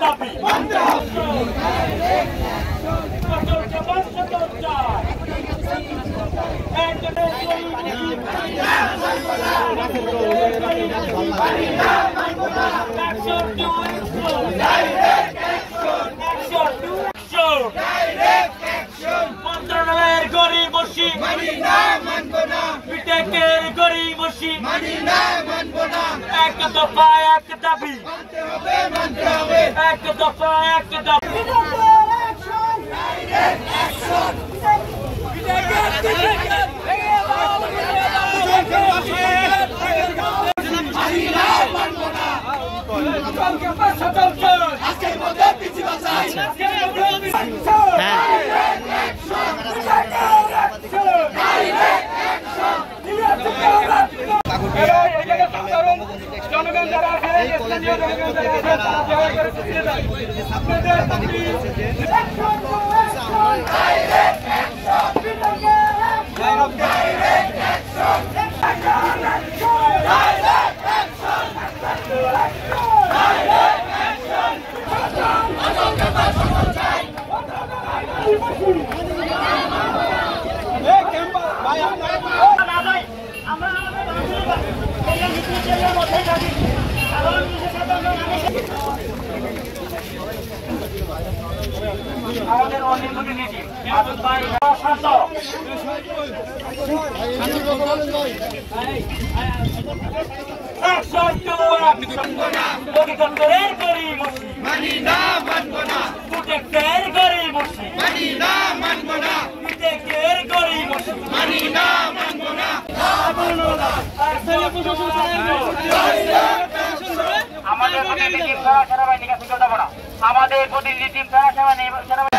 দাবি মন্ত্রণালয়ের গরিব বসি বিটেকের গরিব বসি এক দফা এক দাবি এক দফা এক দাবি জনগণ যারা আমাদের অনির্বাচিত নীতি শান্ত গরিবের গরিব মানি না মানব না প্রত্যেকের গরিব মানি না মানব না প্রত্যেকের গরিব মানি না মানব না আমাদের প্রতিনিধি সেনাবাহিনীর কাছে কেউ যাবো না আমাদের প্রতিনিধি সেনাবাহিনী সেনাবাহিনী